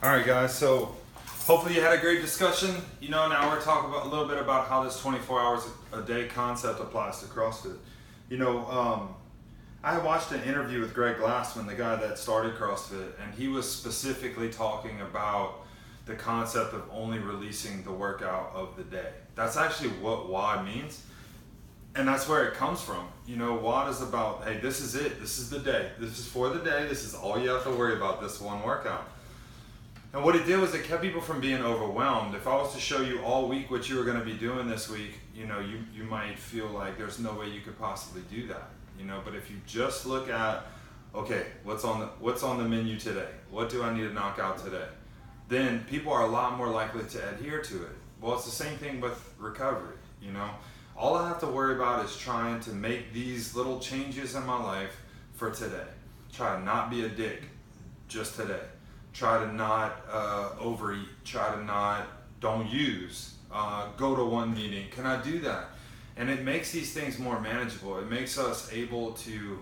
All right, guys. So hopefully you had a great discussion. Now we're talking about a little bit about how this 24 hours a day concept applies to CrossFit. I watched an interview with Greg Glassman, the guy that started CrossFit, and he was specifically talking about the concept of only releasing the workout of the day. That's actually what WOD means. And that's where it comes from. WOD is about, hey, this is it. This is the day. This is for the day. This is all you have to worry about, this one workout. And what it did was it kept people from being overwhelmed. If I was to show you all week what you were going to be doing this week, you might feel like there's no way you could possibly do that. But if you just look at, okay, what's on the menu today? What do I need to knock out today? Then people are a lot more likely to adhere to it. Well, it's the same thing with recovery. All I have to worry about is trying to make these little changes in my life for today. Try to not be a dick just today. Try to not overeat. Try to don't use. Go to one meeting. Can I do that? And it makes these things more manageable. It makes us able to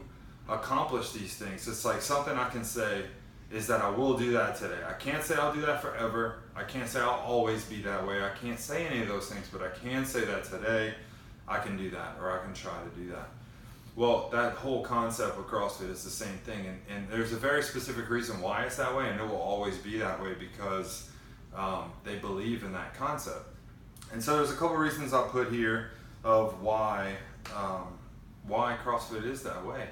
accomplish these things. It's like something I can say is that I will do that today. I can't say I'll do that forever. I can't say I'll always be that way. I can't say any of those things, but I can say that today I can do that, or I can try to do that. Well, that whole concept of CrossFit is the same thing, and there's a very specific reason why it's that way, and it will always be that way because they believe in that concept. And so there's a couple reasons I'll put here of why CrossFit is that way.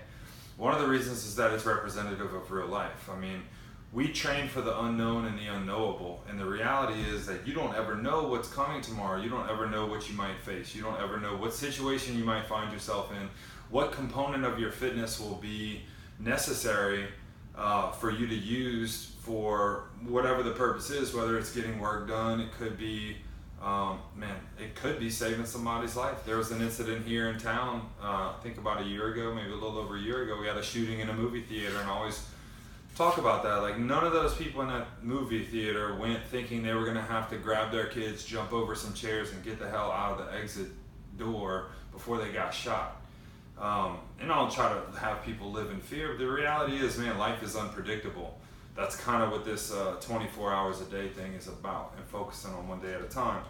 One of the reasons is that it's representative of real life. I mean, we train for the unknown and the unknowable, and the reality is that you don't ever know what's coming tomorrow. You don't ever know what you might face. You don't ever know what situation you might find yourself in, what component of your fitness will be necessary for you to use for whatever the purpose is, whether it's getting work done. It could be, it could be saving somebody's life. There was an incident here in town, I think about a year ago, maybe a little over a year ago. We had a shooting in a movie theater, and I always talk about that. Like, none of those people in that movie theater went thinking they were going to have to grab their kids, jump over some chairs, and get the hell out of the exit door before they got shot. And I don't try to have people live in fear, but the reality is, man, life is unpredictable. That's kind of what this 24 hours a day thing is about, and focusing on one day at a time.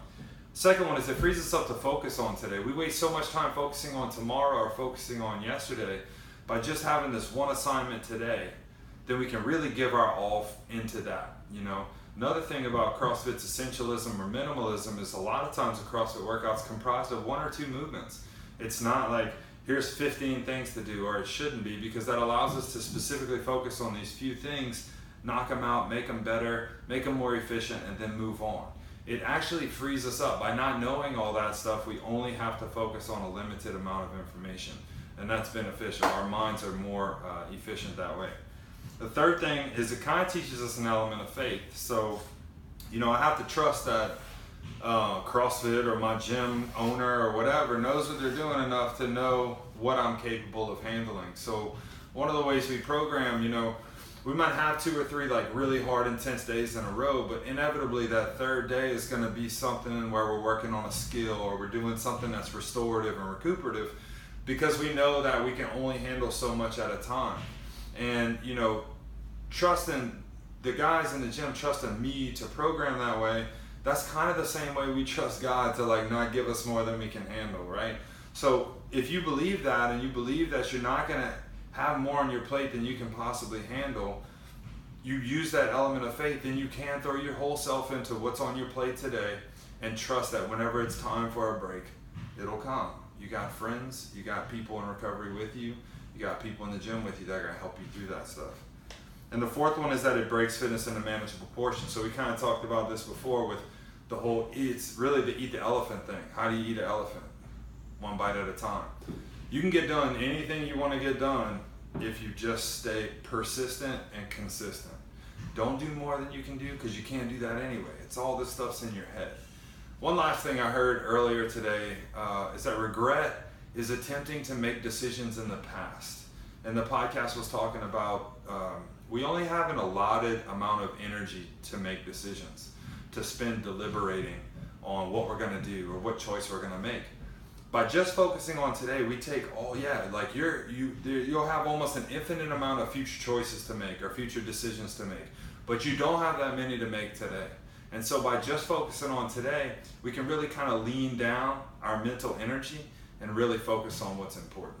Second one is it frees us up to focus on today. We waste so much time focusing on tomorrow or focusing on yesterday. By just having this one assignment today, then we can really give our all into that. Another thing about CrossFit's essentialism or minimalism is a lot of times a CrossFit workout's comprised of one or two movements. It's not like, here's 15 things to do, or it shouldn't be, because that allows us to specifically focus on these few things, knock them out, make them better, make them more efficient, and then move on. It actually frees us up. By not knowing all that stuff, we only have to focus on a limited amount of information, and that's beneficial. Our minds are more efficient that way. The third thing is it kind of teaches us an element of faith. So, I have to trust that CrossFit or my gym owner or whatever knows what they're doing enough to know what I'm capable of handling. So one of the ways we program, we might have 2 or 3 like really hard, intense days in a row, but inevitably that third day is going to be something where we're working on a skill, or we're doing something that's restorative and recuperative, because we know that we can only handle so much at a time. And trusting the guys in the gym, trusting me to program that way, that's kind of the same way we trust God to not give us more than we can handle, right? So if you believe that, and you believe that you're not going to have more on your plate than you can possibly handle, you use that element of faith, then you can throw your whole self into what's on your plate today and trust that whenever it's time for a break, it'll come. You got friends, you got people in recovery with you, you got people in the gym with you that are going to help you through that stuff. And the fourth one is that it breaks fitness into manageable portions. So we kind of talked about this before with the whole, it's really the eat the elephant thing. How do you eat an elephant? One bite at a time. You can get done anything you want to get done if you just stay persistent and consistent. Don't do more than you can do, because you can't do that anyway. It's all this stuff's in your head. One last thing I heard earlier today is that regret is attempting to make decisions in the past. And the podcast was talking about we only have an allotted amount of energy to make decisions, to spend deliberating on what we're going to do or what choice we're going to make. By just focusing on today, we take you'll have almost an infinite amount of future choices to make or future decisions to make. but you don't have that many to make today. And so by just focusing on today, we can really kind of lean down our mental energy and really focus on what's important.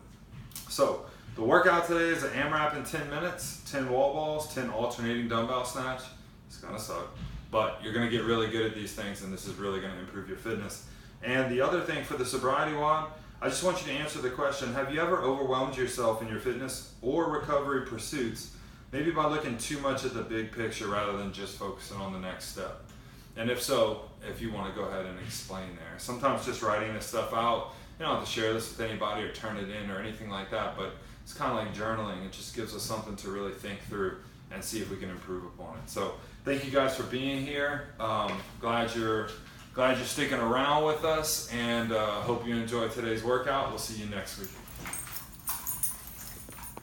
So the workout today is an AMRAP in 10 minutes, 10 wall balls, 10 alternating dumbbell snatch. It's gonna suck, but you're gonna get really good at these things, and this is really gonna improve your fitness. And the other thing for the sobriety WOD, I just want you to answer the question, have you ever overwhelmed yourself in your fitness or recovery pursuits, maybe by looking too much at the big picture rather than just focusing on the next step? And if so, if you want to go ahead and explain there. Sometimes just writing this stuff out, you don't have to share this with anybody or turn it in or anything like that, but it's kind of like journaling. It just gives us something to really think through and see if we can improve upon it. So thank you guys for being here. Glad you're sticking around with us, and hope you enjoyed today's workout. We'll see you next week.